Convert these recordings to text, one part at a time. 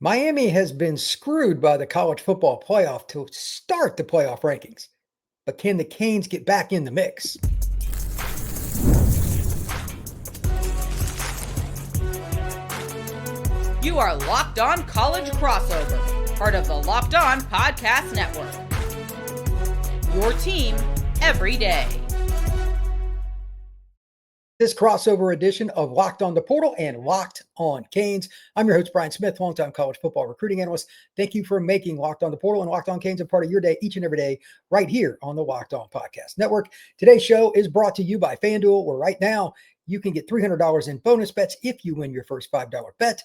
Miami has been screwed by the college football playoff to start the playoff rankings. But can the Canes get back in the mix? You are Locked On College Crossover, part of the Locked On Podcast Network. Your team every day. This crossover edition of Locked On the Portal and Locked On Canes. I'm your host, Brian Smith, longtime college football recruiting analyst. Thank you for making Locked On the Portal and Locked On Canes a part of your day each and every day right here on the Locked On Podcast Network. Today's show is brought to you by FanDuel, where right now you can get $300 in bonus bets if you win your first $5 bet.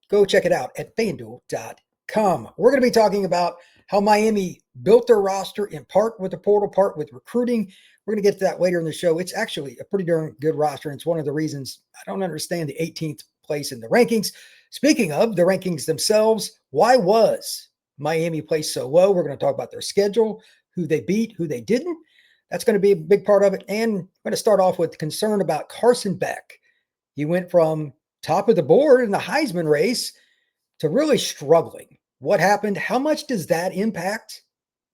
Go check it out at FanDuel.com. We're going to be talking about how Miami built their roster in part with the portal, part with recruiting. We're going to get to that later in the show. It's actually a pretty darn good roster, and it's one of the reasons I don't understand the 18th place in the rankings. Speaking of the rankings themselves, why was Miami placed so low? We're going to talk about their schedule, who they beat, who they didn't. That's going to be a big part of it. And I'm going to start off with concern about Carson Beck. He went from top of the board in the Heisman race to really struggling. What happened? How much does that impact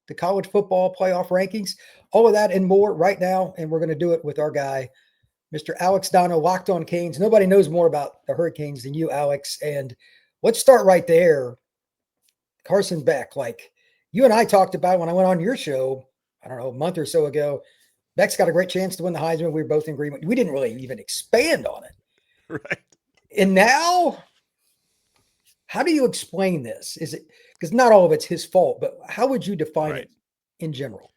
the college football playoff rankings? All of that and more right now, and we're going to do it with our guy, Mr. Alex Donno, Locked On Canes. Nobody knows more about the Hurricanes than you, Alex. And let's start right there. Carson Beck, like you and I talked about when I went on your show, I don't know, a month or so ago. Beck's got a great chance to win the Heisman. We were both in agreement. We didn't really even expand on it. Right. And now, how do you explain this? Is it because not all of it's his fault, but how would you define it in general?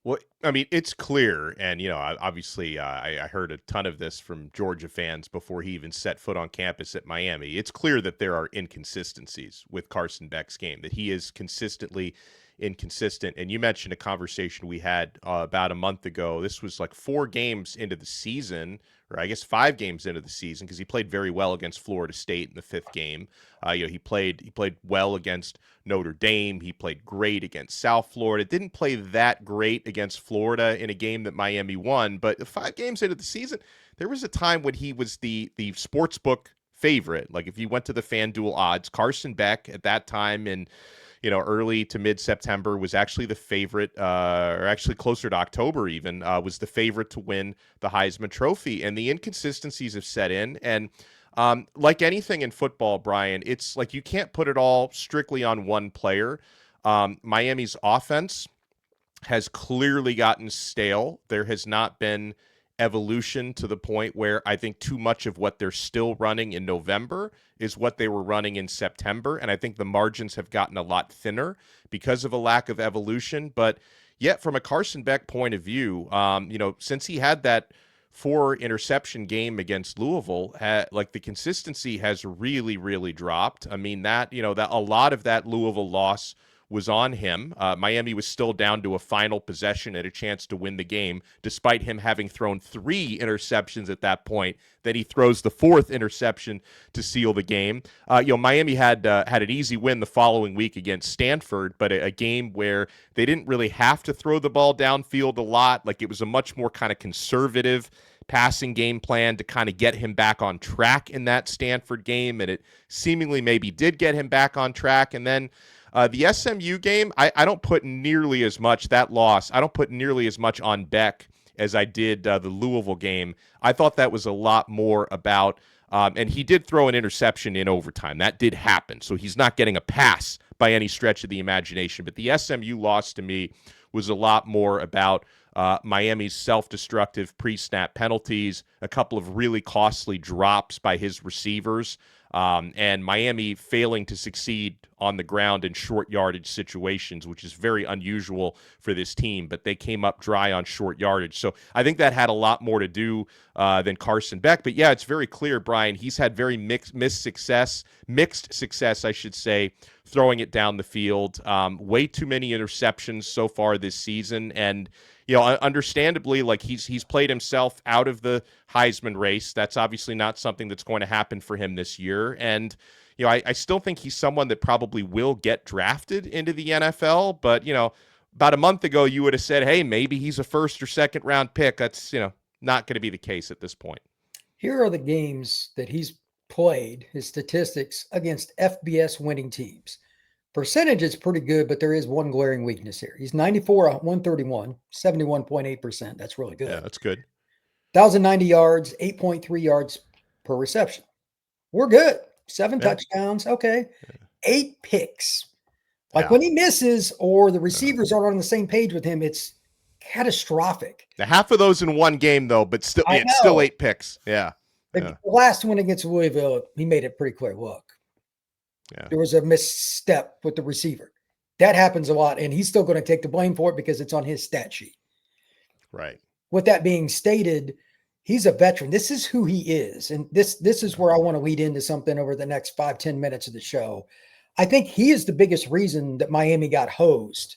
Well, I mean, it's clear. And, you know, obviously I heard a ton of this from Georgia fans before he even set foot on campus at Miami. It's clear that there are inconsistencies with Carson Beck's game, that he is consistently inconsistent. And you mentioned a conversation we had about a month ago. This was like 4 games into the season, or I guess 5 games into the season, because he played very well against Florida State in the 5th game. He played well against Notre Dame. He played great against South Florida. Didn't play that great against Florida in a game that Miami won. But 5 games into the season, there was a time when he was the sportsbook favorite. Like if you went to the FanDuel odds, Carson Beck at that time in early to mid-September was actually the favorite, or actually closer to October even, was the favorite to win the Heisman Trophy. And the inconsistencies have set in. And like anything in football, Brian, it's like you can't put it all strictly on one player. Miami's offense has clearly gotten stale. There has not been evolution to the point where I think too much of what they're still running in November is what they were running in September. And I think the margins have gotten a lot thinner because of a lack of evolution. But yet from a Carson Beck point of view, since he had that 4 interception game against Louisville, like the consistency has really, really dropped. I mean, that a lot of that Louisville loss was on him. Miami was still down to a final possession and a chance to win the game, despite him having thrown 3 interceptions at that point. Then he throws the 4th interception to seal the game. Miami had an easy win the following week against Stanford, but a game where they didn't really have to throw the ball downfield a lot. Like it was a much more kind of conservative passing game plan to kind of get him back on track in that Stanford game, and it seemingly maybe did get him back on track. And then the SMU game, I don't put nearly as much, that loss, I don't put nearly as much on Beck as I did the Louisville game. I thought that was a lot more about, and he did throw an interception in overtime. That did happen. So he's not getting a pass by any stretch of the imagination. But the SMU loss to me was a lot more about Miami's self-destructive pre-snap penalties, a couple of really costly drops by his receivers, and Miami failing to succeed on the ground in short yardage situations, which is very unusual for this team, but they came up dry on short yardage. So I think that had a lot more to do than Carson Beck. But yeah, it's very clear, Brian, he's had very mixed success, I should say, throwing it down the field. Way too many interceptions so far this season. And understandably, like he's played himself out of the Heisman race. That's obviously not something that's going to happen for him this year. And, I still think he's someone that probably will get drafted into the NFL. But, about a month ago, you would have said, hey, maybe he's a 1st or 2nd round pick. That's, not going to be the case at this point. Here are the games that he's played, his statistics against FBS winning teams. Percentage is pretty good, but there is one glaring weakness here. He's 94 on 131, 71.8%. That's really good. Yeah, that's good. 1,090 yards, 8.3 yards per reception. We're good. 7 touchdowns. Okay. 8 picks. Like when he misses or the receivers aren't on the same page with him, it's catastrophic. Now, half of those in one game, though, but still, it's still 8 picks. Yeah. The last one against Louisville, he made it pretty clear. Look, there was a misstep with the receiver. That happens a lot, and he's still going to take the blame for it because it's on his stat sheet. Right. With that being stated, he's a veteran. This is who he is. And this is where I want to lead into something over the next 5-10 minutes of the show. I think he is the biggest reason that Miami got hosed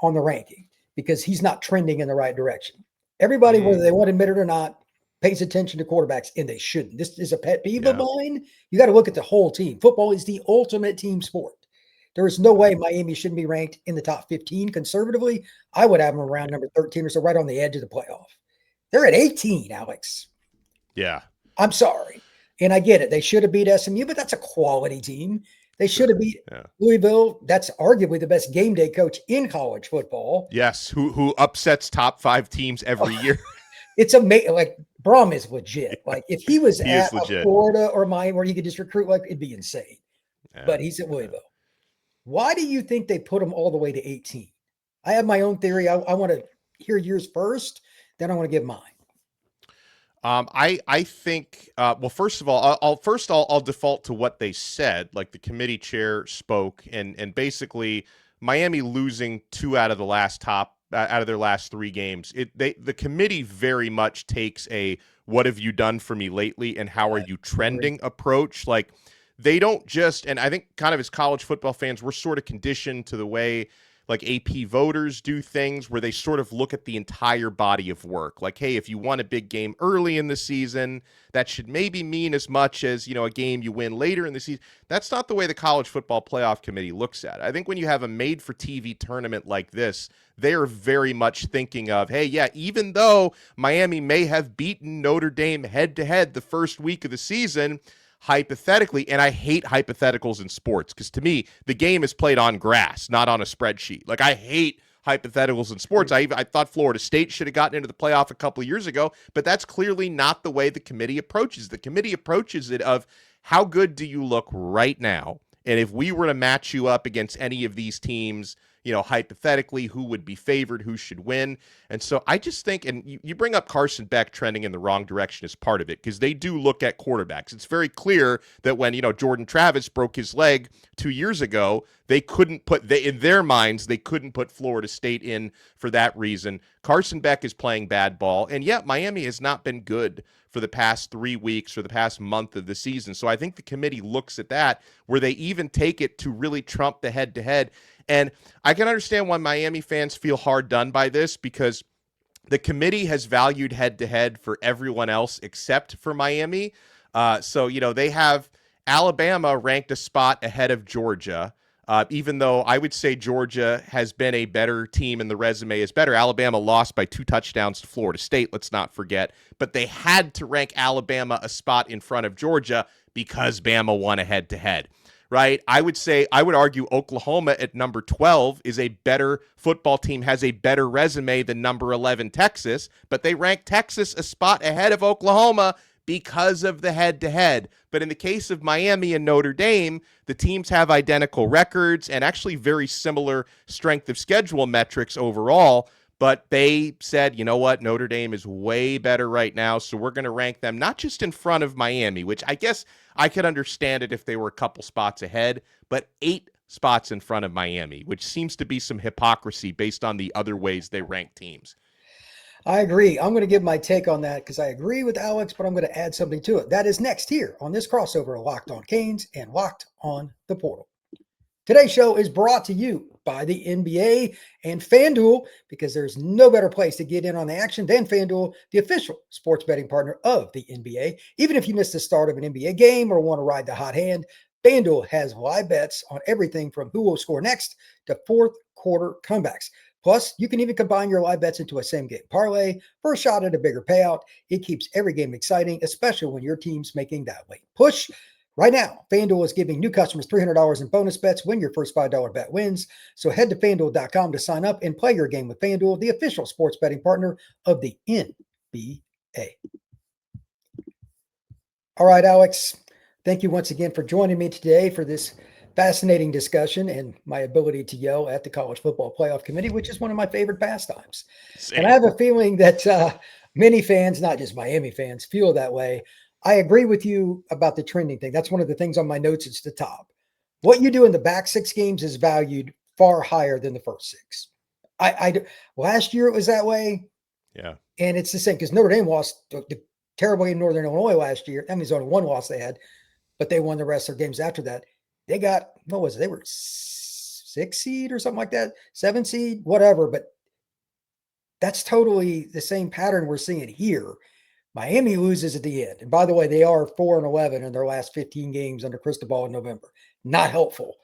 on the ranking because he's not trending in the right direction. Everybody, whether they want to admit it or not, pays attention to quarterbacks, and they shouldn't. This is a pet peeve of mine. You got to look at the whole team. Football is the ultimate team sport. There is no way Miami shouldn't be ranked in the top 15 conservatively. I would have them around number 13 or so, right on the edge of the playoff. They're at 18, Alex. Yeah. I'm sorry. And I get it. They should have beat SMU, but that's a quality team. They should have beat Louisville. That's arguably the best game day coach in college football. Yes, who upsets top 5 teams every year. It's amazing. Like, Brom is legit. Like, if he was at Florida or Miami where he could just recruit, like, it'd be insane. Yeah. But he's at Louisville. Why do you think they put him all the way to 18? I have my own theory. I want to hear yours first, then I want to give mine. I think, well, first of all, I'll default to what they said. Like, the committee chair spoke, and basically Miami losing 2 out of their last 3 games. The committee very much takes a "what have you done for me lately" and "how are you trending" approach. Like, they don't just, and I think kind of as college football fans, we're sort of conditioned to the way like AP voters do things where they sort of look at the entire body of work. Like, hey, if you won a big game early in the season, that should maybe mean as much as, a game you win later in the season. That's not the way the College Football Playoff Committee looks at it. I think when you have a made-for-TV tournament like this, they are very much thinking of, hey, yeah, even though Miami may have beaten Notre Dame head-to-head the first week of the season, hypothetically, and I hate hypotheticals in sports because to me, the game is played on grass, not on a spreadsheet. Like, I hate hypotheticals in sports. I thought Florida State should have gotten into the playoff a couple of years ago, but that's clearly not the way the committee approaches. The committee approaches it of how good do you look right now? And if we were to match you up against any of these teams, hypothetically, who would be favored, who should win. And so I just think, and you bring up Carson Beck trending in the wrong direction as part of it, because they do look at quarterbacks. It's very clear that when, Jordan Travis broke his leg 2 years ago, they couldn't put, in their minds, they couldn't put Florida State in for that reason. Carson Beck is playing bad ball. And yet Miami has not been good for the past 3 weeks or the past month of the season. So I think the committee looks at that where they even take it to really trump the head-to-head. And I can understand why Miami fans feel hard done by this because the committee has valued head-to-head for everyone else except for Miami. So they have Alabama ranked a spot ahead of Georgia, even though I would say Georgia has been a better team and the resume is better. Alabama lost by 2 touchdowns to Florida State, let's not forget. But they had to rank Alabama a spot in front of Georgia because Bama won a head-to-head. Right? I would argue Oklahoma at number 12 is a better football team, has a better resume than number 11 Texas, but they rank Texas a spot ahead of Oklahoma because of the head-to-head. But in the case of Miami and Notre Dame, the teams have identical records and actually very similar strength of schedule metrics overall. But they said, you know what, Notre Dame is way better right now, so we're going to rank them not just in front of Miami, which I guess I could understand it if they were a couple spots ahead, but 8 spots in front of Miami, which seems to be some hypocrisy based on the other ways they rank teams. I agree. I'm going to give my take on that because I agree with Alex, but I'm going to add something to it. That is next here on this crossover of Locked On Canes and Locked On the Portal. Today's show is brought to you by the NBA and FanDuel because there's no better place to get in on the action than FanDuel, the official sports betting partner of the NBA. Even if you missed the start of an NBA game or want to ride the hot hand, FanDuel has live bets on everything from who will score next to fourth quarter comebacks. Plus, you can even combine your live bets into a same-game parlay for a shot at a bigger payout. It keeps every game exciting, especially when your team's making that late push. Right now, FanDuel is giving new customers $300 in bonus bets when your first $5 bet wins. So head to FanDuel.com to sign up and play your game with FanDuel, the official sports betting partner of the NBA. All right, Alex, thank you once again for joining me today for this fascinating discussion and my ability to yell at the College Football Playoff Committee, which is one of my favorite pastimes. Same. And I have a feeling that many fans, not just Miami fans, feel that way. I agree with you about the trending thing. That's one of the things on my notes. It's the top. What you do in the back 6 games is valued far higher than the first 6. Last year it was that way. Yeah. And it's the same because Notre Dame lost the terrible game in Northern Illinois last year. That means only one loss they had, but they won the rest of their games after that. They got, what was it? They were 6 seed or something like that, 7 seed, whatever. But that's totally the same pattern we're seeing here. Miami loses at the end. And by the way, they are 4-11 in their last 15 games under Cristobal in November. Not helpful.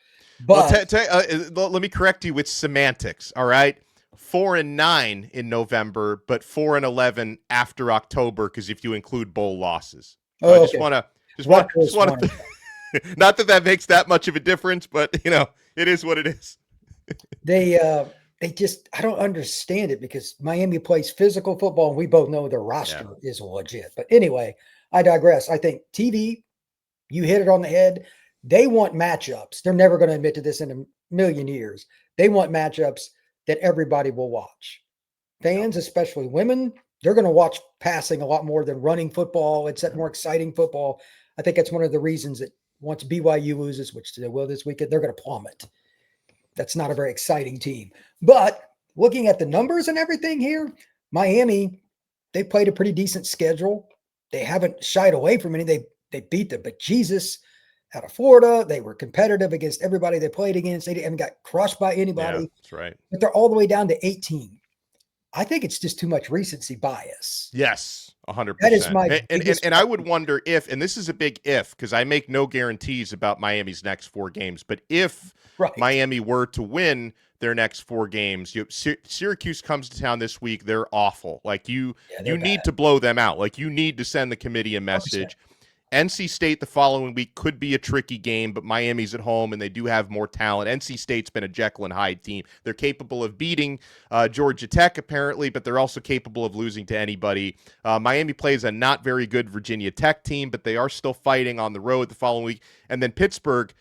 But let me correct you with semantics. All right. 4-9 in November, but 4-11 after October, because if you include bowl losses. I just want to not that makes that much of a difference, but it is what it is. They just, I don't understand it because Miami plays physical football and we both know their roster is legit. But anyway, I digress. I think TV, you hit it on the head. They want matchups. They're never going to admit to this in a million years. They want matchups that everybody will watch. Fans, especially women, they're going to watch passing a lot more than running football. It's that more exciting football. I think that's one of the reasons that once BYU loses, which they will this weekend, they're going to plummet. That's not a very exciting team. But looking at the numbers and everything here, Miami, they played a pretty decent schedule. They haven't shied away from any. They beat the bejesus out of Florida. They were competitive against everybody they played against. They haven't got crushed by anybody. Yeah, that's right. But they're all the way down to 18. I think it's just too much recency bias. Yes, 100%. That is my and I would wonder if, and this is a big if, because I make no guarantees about Miami's next 4 games, but if Miami were to win their next 4 games, Syracuse comes to town this week, they're awful. Like you need to blow them out. Like you need to send the committee a message. 100%. NC State the following week could be a tricky game, but Miami's at home and they do have more talent. NC State's been a Jekyll and Hyde team. They're capable of beating Georgia Tech apparently, but they're also capable of losing to anybody. Miami plays a not very good Virginia Tech team, but they are still fighting on the road the following week. And then Pittsburgh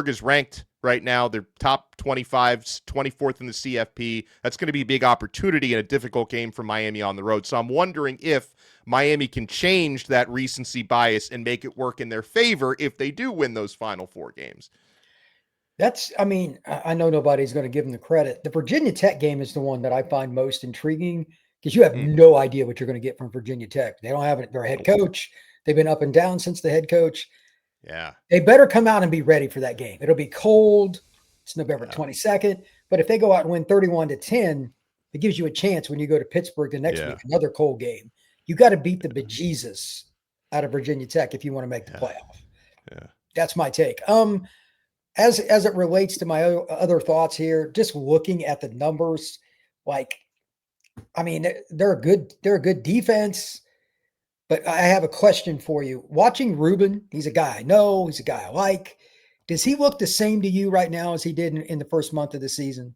is ranked right now. They're top 25, 24th in the CFP. That's going to be a big opportunity and a difficult game for Miami on the road. So I'm wondering if Miami can change that recency bias and make it work in their favor if they do win those final 4 games. I know nobody's going to give them the credit. The Virginia Tech game is the one that I find most intriguing because you have no idea what you're going to get from Virginia Tech. They don't have their head coach. They've been up and down since the head coach. Yeah. They better come out and be ready for that game. It'll be cold. It's November 22nd. But if they go out and win 31-10, it gives you a chance when you go to Pittsburgh the next week, another cold game. You got to beat the bejesus out of Virginia Tech if you want to make the playoff. Yeah. That's my take. As it relates to my other thoughts here, just looking at the numbers, they're a good defense. But I have a question for you. Watching Ruben, he's a guy I know, he's a guy I like. Does he look the same to you right now as he did in the first month of the season?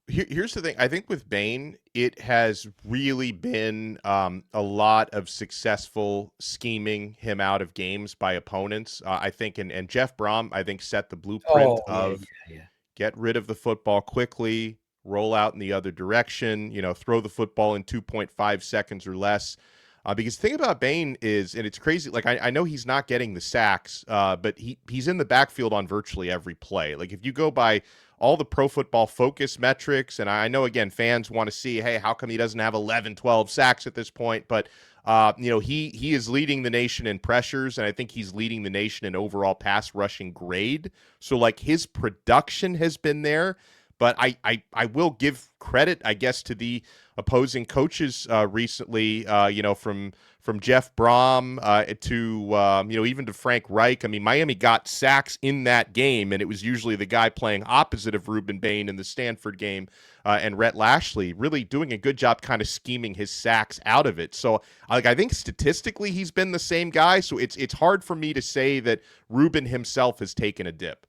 Here's the thing. I think with Bain, it has really been a lot of successful scheming him out of games by opponents. I think, and Jeff Brom, I think, set the blueprint of get rid of the football quickly, roll out in the other direction, throw the football in 2.5 seconds or less. Because the thing about Bain is, and it's crazy, I know he's not getting the sacks, but he's in the backfield on virtually every play. Like if you go by all the Pro Football Focus metrics, and I know, again, fans want to see, hey, how come he doesn't have 11, 12 sacks at this point? But, he is leading the nation in pressures, and I think he's leading the nation in overall pass rushing grade. So, his production has been there, But I will give credit, I guess, to the opposing coaches recently, from Jeff Brom to even to Frank Reich. I mean, Miami got sacks in that game, and it was usually the guy playing opposite of Ruben Bain in the Stanford game, and Rhett Lashley really doing a good job kind of scheming his sacks out of it. So, I think statistically he's been the same guy. So it's hard for me to say that Ruben himself has taken a dip.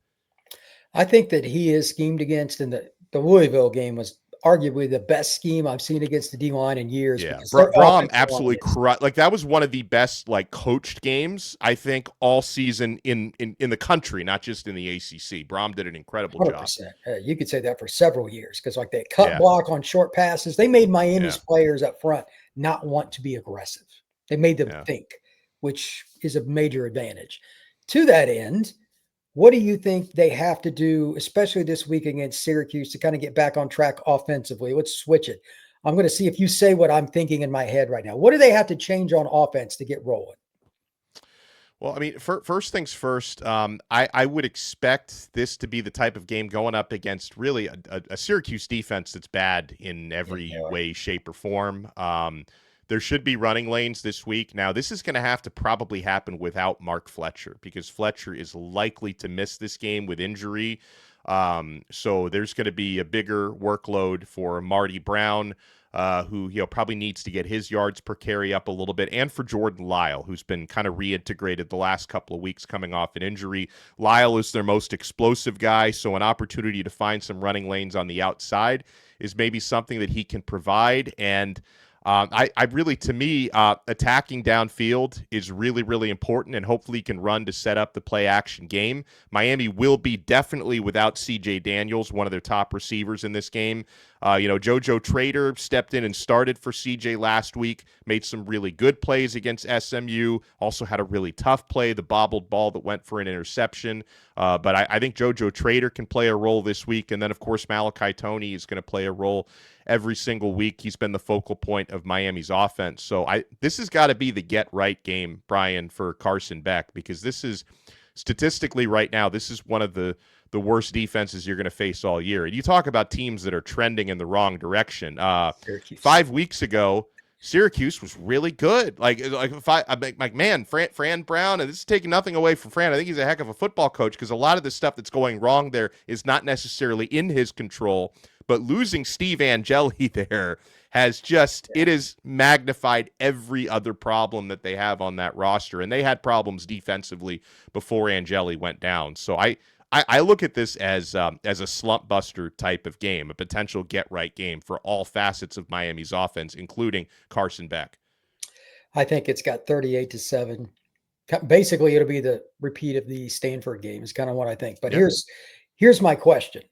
I think that he is schemed against, and the Louisville game was arguably the best scheme I've seen against the D-line in years. Yeah, Because Brom absolutely like that was one of the best coached games I think all season in the country, not just in the ACC. Brom did an incredible 100%. job. You could say that for several years because they cut block on short passes. They made Miami's players up front not want to be aggressive. They made them think, which is a major advantage. To that end, what do you think they have to do, especially this week against Syracuse, to kind of get back on track offensively? Let's switch it. I'm going to see if you say what I'm thinking in my head right now. What do they have to change on offense to get rolling? Well, I mean, first things first, I would expect this to be the type of game going up against really a Syracuse defense that's bad in every way, shape, or form. There should be running lanes this week. Now, this is going to have to probably happen without Mark Fletcher because Fletcher is likely to miss this game with injury. So there's going to be a bigger workload for Marty Brown, who probably needs to get his yards per carry up a little bit, and for Jordan Lyle, who's been kind of reintegrated the last couple of weeks coming off an injury. Lyle is their most explosive guy, so an opportunity to find some running lanes on the outside is maybe something that he can provide. And I really, to me, attacking downfield is really, really important, and hopefully he can run to set up the play action game. Miami will be definitely without CJ Daniels, one of their top receivers in this game. JoJo Trader stepped in and started for CJ last week, made some really good plays against SMU, also had a really tough play, the bobbled ball that went for an interception. But I think JoJo Trader can play a role this week. And then, of course, Malachi Toney is going to play a role every single week. He's been the focal point of Miami's offense. So this has got to be the get-right game, Brian, for Carson Beck, because this is statistically right now, this is one of the worst defenses you're going to face all year. And you talk about teams that are trending in the wrong direction. 5 weeks ago, Syracuse was really good. Fran Brown, and this is taking nothing away from Fran. I think he's a heck of a football coach because a lot of the stuff that's going wrong there is not necessarily in his control. But losing Steve Angeli there has it has magnified every other problem that they have on that roster. And they had problems defensively before Angeli went down. So I look at this as a slump buster type of game, a potential get-right game for all facets of Miami's offense, including Carson Beck. I think it's got 38-7. Basically, it'll be the repeat of the Stanford game is kind of what I think. But here's my question.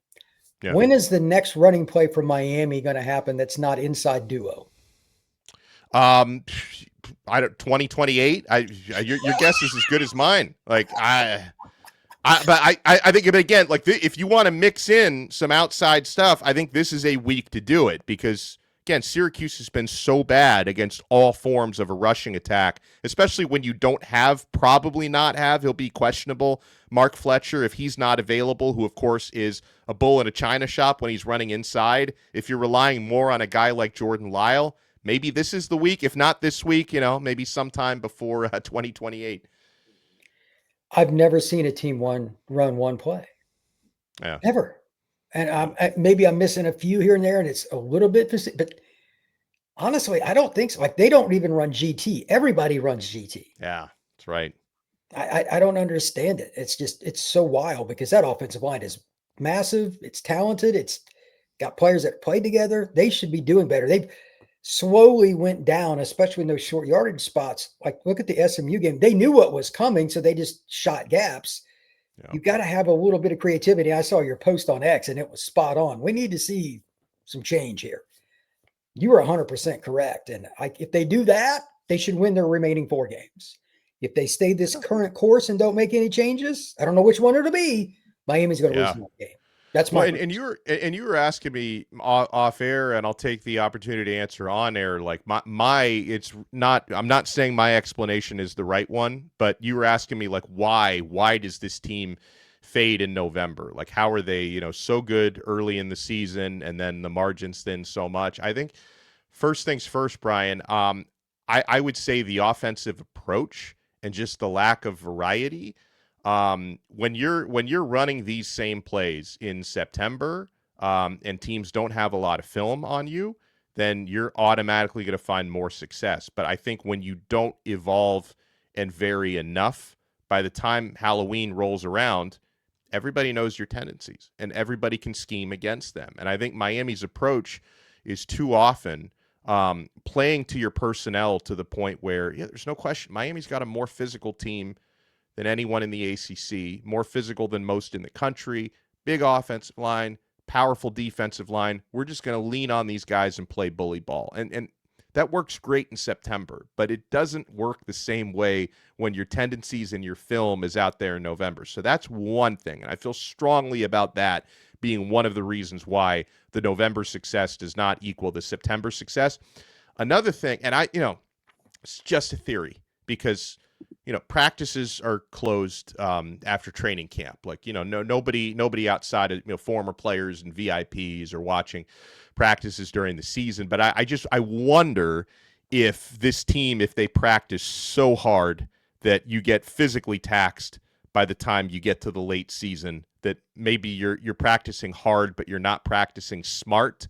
Yeah. When is the next running play for Miami going to happen that's not inside duo? 2028. Your guess is as good as mine. I think, but again, if you want to mix in some outside stuff, I think this is a week to do it because, again, Syracuse has been so bad against all forms of a rushing attack, especially when you don't he'll be questionable. Mark Fletcher, if he's not available, who, of course, is a bull in a china shop when he's running inside, if you're relying more on a guy like Jordan Lyle, maybe this is the week. If not this week, maybe sometime before 2028. I've never seen a team run one play. Yeah. Never. And maybe I'm missing a few here and there, and it's a little bit, but honestly, I don't think so. They don't even run GT. Everybody runs GT. Yeah, that's right. I don't understand it. It's so wild because that offensive line is massive. It's talented. It's got players that play together. They should be doing better. They've slowly went down, especially in those short yardage spots. Look at the SMU game. They knew what was coming, so they just shot gaps. Yeah. You got to have a little bit of creativity. I saw your post on X, and it was spot on. We need to see some change here. You were 100% correct. And if they do that, they should win their remaining 4 games. If they stay this current course and don't make any changes, I don't know which one it'll be. Miami's going to lose that game. That's my and you were asking me off air, and I'll take the opportunity to answer on air. I'm not saying my explanation is the right one, but you were asking me why does this team fade in November? Like, how are they, so good early in the season and then the margins thin so much? I think first things first, Brian, I would say the offensive approach and just the lack of variety. When you're running these same plays in September, and teams don't have a lot of film on you, then you're automatically going to find more success. But I think when you don't evolve and vary enough, by the time Halloween rolls around, everybody knows your tendencies and everybody can scheme against them. And I think Miami's approach is too often playing to your personnel to the point where, there's no question, Miami's got a more physical team than anyone in the ACC, more physical than most in the country, big offensive line, powerful defensive line. We're just going to lean on these guys and play bully ball. And that works great in September, but it doesn't work the same way when your tendencies and your film is out there in November. So that's one thing. And I feel strongly about that being one of the reasons why the November success does not equal the September success. Another thing, and it's just a theory because, practices are closed after training camp. Like, nobody outside of, former players and VIPs are watching practices during the season. But I wonder if this team, if they practice so hard that you get physically taxed by the time you get to the late season, that maybe you're practicing hard, but you're not practicing smart.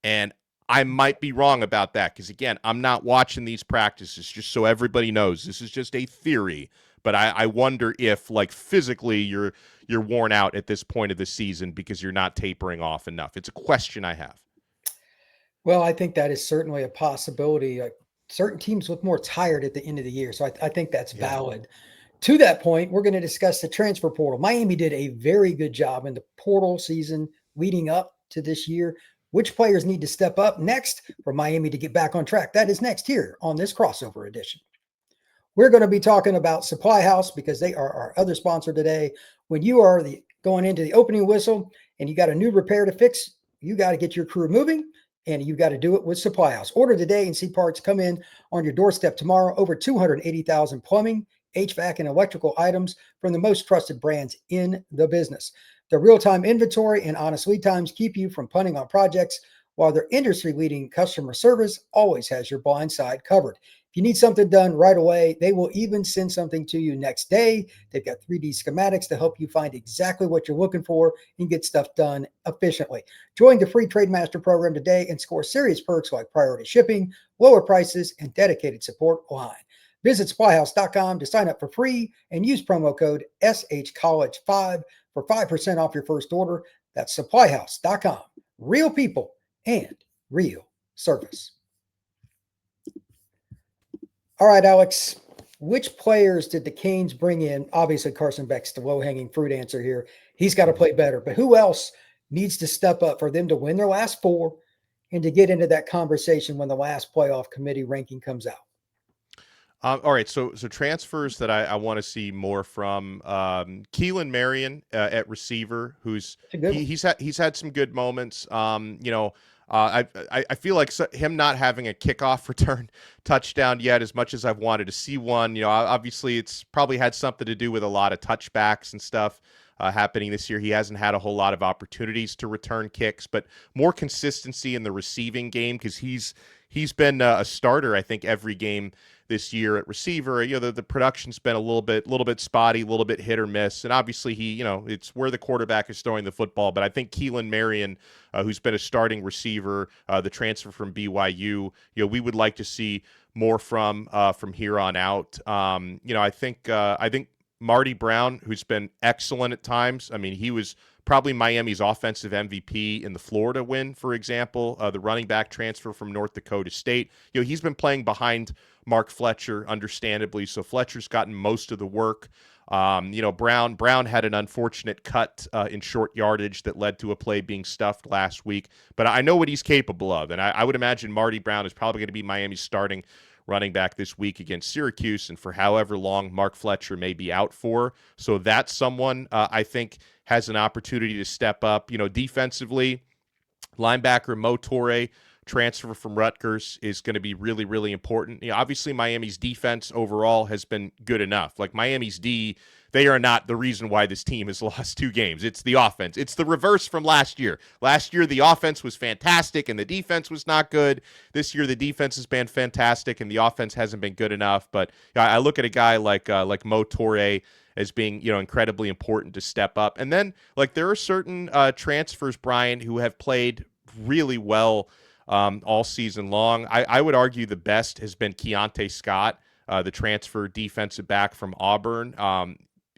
And I might be wrong about that because, again, I'm not watching these practices, just so everybody knows. This is just a theory. But I wonder if, like, physically you're worn out at this point of the season because you're not tapering off enough. It's a question I have. Well, I think that is certainly a possibility. Like, certain teams look more tired at the end of the year. So I think that's valid. To that point, we're going to discuss the transfer portal. Miami did a very good job in the portal season leading up to this year. Which players need to step up next for Miami to get back on track? That is next here on this crossover edition. We're going to be talking about SupplyHouse because they are our other sponsor today. When you are going into the opening whistle and you got a new repair to fix, you got to get your crew moving, and you got to do it with SupplyHouse. Order today and see parts come in on your doorstep tomorrow. Over 280,000 plumbing, HVAC, and electrical items from the most trusted brands in the business. Their real-time inventory and honest lead times keep you from punting on projects, while their industry-leading customer service always has your blind side covered. If you need something done right away, they will even send something to you next day. They've got 3D schematics to help you find exactly what you're looking for and get stuff done efficiently. Join the free Trade Master program today and score serious perks like priority shipping, lower prices, and dedicated support line. Visit SupplyHouse.com to sign up for free and use promo code SHCollege5 for 5% off your first order. That's SupplyHouse.com. Real people and real service. All right, Alex, which players did the Canes bring in? Obviously, Carson Beck's the low-hanging fruit answer here. He's got to play better. But who else needs to step up for them to win their last four and to get into that conversation when the last playoff committee ranking comes out? All right, so transfers that I want to see more from Keelan Marion at receiver, he's had some good moments. I feel like him not having a kickoff return touchdown yet, as much as I've wanted to see one. Obviously it's probably had something to do with a lot of touchbacks and stuff happening this year. He hasn't had a whole lot of opportunities to return kicks, but more consistency in the receiving game because he's been a starter, I think, every game this year at receiver. The production's been a little bit spotty, a little bit hit or miss. And obviously it's where the quarterback is throwing the football. But I think Keelan Marion, who's been a starting receiver, the transfer from BYU, we would like to see more from here on out. I think Marty Brown, who's been excellent at times. I mean, he was probably Miami's offensive MVP in the Florida win, for example, the running back transfer from North Dakota State. He's been playing behind Mark Fletcher, understandably. So Fletcher's gotten most of the work. Brown had an unfortunate cut in short yardage that led to a play being stuffed last week. But I know what he's capable of. And I would imagine Marty Brown is probably going to be Miami's starting running back this week against Syracuse and for however long Mark Fletcher may be out for. So that's someone I think has an opportunity to step up. Defensively, linebacker Mo Torre, transfer from Rutgers, is going to be really, really important. Obviously Miami's defense overall has been good enough. Like Miami's D they are not the reason why this team has lost 2 games. It's the offense. It's the reverse from last year. Last year, the offense was fantastic and the defense was not good. This year, the defense has been fantastic and the offense hasn't been good enough. But I look at a guy like Mo Toure as being, incredibly important to step up. And then, there are certain transfers, Brian, who have played really well all season long. I would argue the best has been Keontae Scott, the transfer defensive back from Auburn.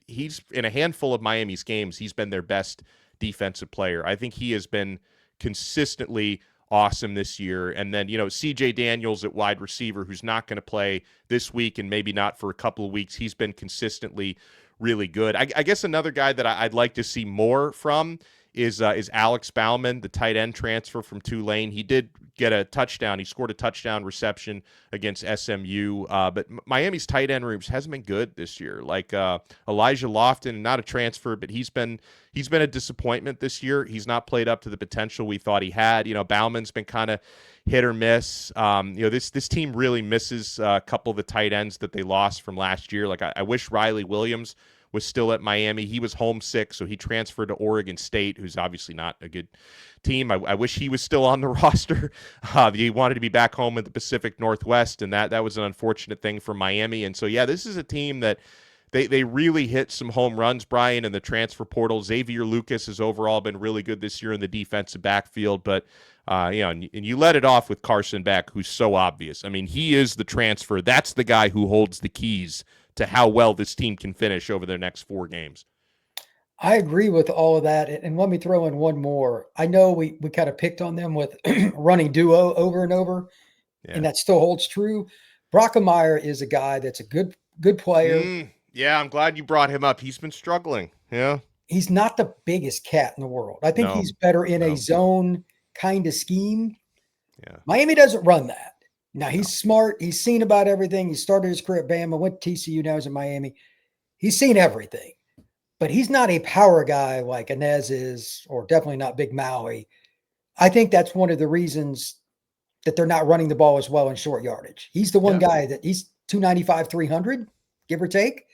He's in a handful of Miami's games. He's been their best defensive player. I think he has been consistently awesome this year. And then, CJ Daniels at wide receiver, who's not going to play this week and maybe not for a couple of weeks. He's been consistently really good. I guess another guy that I'd like to see more from is Alex Bauman, the tight end transfer from Tulane. He did get a touchdown. He scored a touchdown reception against SMU. But Miami's tight end rooms hasn't been good this year. Elijah Lofton, not a transfer, but he's been a disappointment this year. He's not played up to the potential we thought he had. Bauman's been kind of hit or miss. This team really misses a couple of the tight ends that they lost from last year. I wish Riley Williams was still at Miami. He was homesick, so he transferred to Oregon State, who's obviously not a good team. I wish he was still on the roster. He wanted to be back home in the Pacific Northwest, and that was an unfortunate thing for Miami. And so, this is a team that they really hit some home runs, Brian, in the transfer portal. Xavier Lucas has overall been really good this year in the defensive backfield, but and you let it off with Carson Beck, who's so obvious. I mean, he is the transfer. That's the guy who holds the keys to how well this team can finish over their next 4 games. I agree with all of that. And let me throw in one more. I know we kind of picked on them with running duo over and over, and that still holds true. Brockemeyer is a guy that's a good player. Yeah, I'm glad you brought him up. He's been struggling. Yeah. He's not the biggest cat in the world. I think he's better in a zone kind of scheme. Yeah. Miami doesn't run that. Now, he's smart. He's seen about everything. He started his career at Bama, went to TCU, now he's in Miami. He's seen everything. But he's not a power guy like Inez is, or definitely not Big Maui. I think that's one of the reasons that they're not running the ball as well in short yardage. He's the one guy that he's 295, 300, give or take.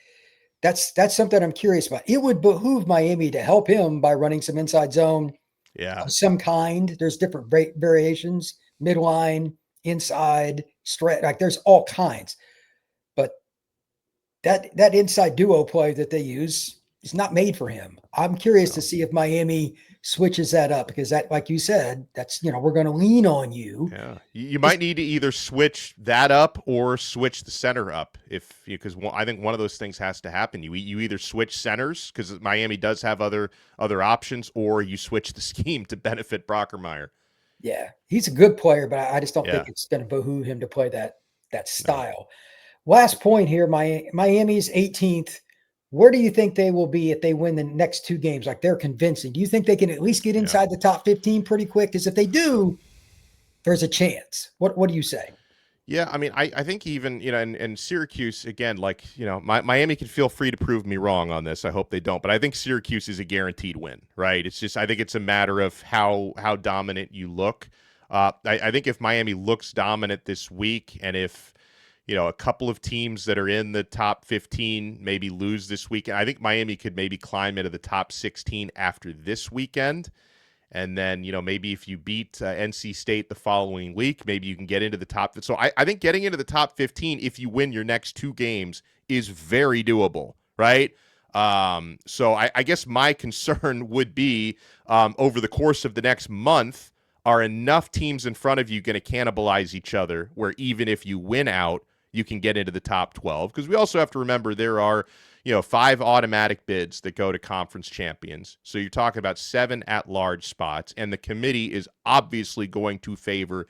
That's something I'm curious about. It would behoove Miami to help him by running some inside zone of some kind. There's different variations, midline, inside, stretch, there's all kinds. But that inside duo play that they use is not made for him. I'm curious to see if Miami switches that up, because that, like you said, that's, we're going to lean on you. Yeah. You might need to either switch that up or switch the center up because I think one of those things has to happen. You either switch centers because Miami does have other options, or you switch the scheme to benefit Brockemeyer. Yeah, he's a good player, but I just don't think it's going to behoove him to play that style. No. Last point here, Miami's 18th. Where do you think they will be if they win the next 2 games? They're convincing. Do you think they can at least get inside the top 15 pretty quick? Because if they do, there's a chance. What do you say? Yeah, I mean, I think even, and Syracuse, again, Miami can feel free to prove me wrong on this. I hope they don't. But I think Syracuse is a guaranteed win, right? It's just, I think it's a matter of how dominant you look. I think if Miami looks dominant this week, and if, a couple of teams that are in the top 15 maybe lose this weekend, I think Miami could maybe climb into the top 16 after this weekend. And then, maybe if you beat NC State the following week, maybe you can get into the top. So I think getting into the top 15, if you win your next 2 games, is very doable, right? So I guess my concern would be over the course of the next month, are enough teams in front of you going to cannibalize each other where even if you win out, you can get into the top 12? Because we also have to remember there are 5 automatic bids that go to conference champions. So you're talking about 7 at-large spots, and the committee is obviously going to favor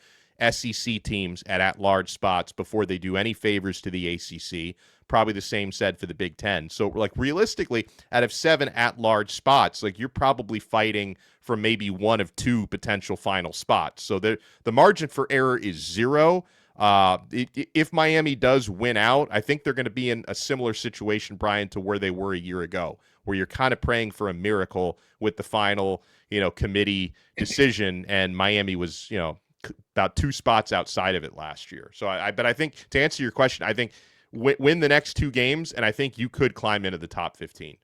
SEC teams at-large spots before they do any favors to the ACC. Probably the same said for the Big Ten. So, realistically, out of 7 at-large spots, you're probably fighting for maybe 1 of 2 potential final spots. So the margin for error is 0. If Miami does win out, I think they're going to be in a similar situation, Brian, to where they were a year ago, where you're kind of praying for a miracle with the final, committee decision, and Miami was, about 2 spots outside of it last year. So but I think to answer your question, I think win the next 2 games, and I think you could climb into the top 15.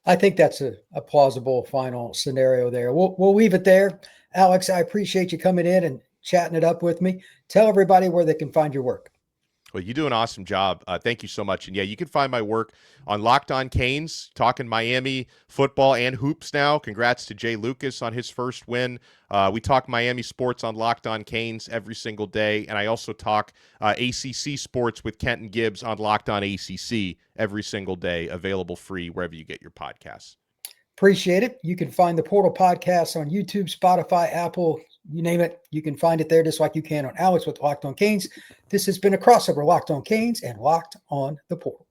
I think that's a plausible final scenario there. We'll leave it there. Alex, I appreciate you coming in and chatting it up with me. Tell everybody where they can find your work. Well, you do an awesome job. Thank you so much. And yeah, you can find my work on Locked On Canes, talking Miami football and hoops now. Congrats to Jay Lucas on his first win. We talk Miami sports on Locked On Canes every single day. And I also talk ACC sports with Kenton Gibbs on Locked On ACC every single day, available free wherever you get your podcasts. Appreciate it. You can find the Portal Podcast on YouTube, Spotify, Apple, you name it. You can find it there just like you can on Alex with Locked On Canes. This has been a crossover, Locked On Canes and Locked On the Portal.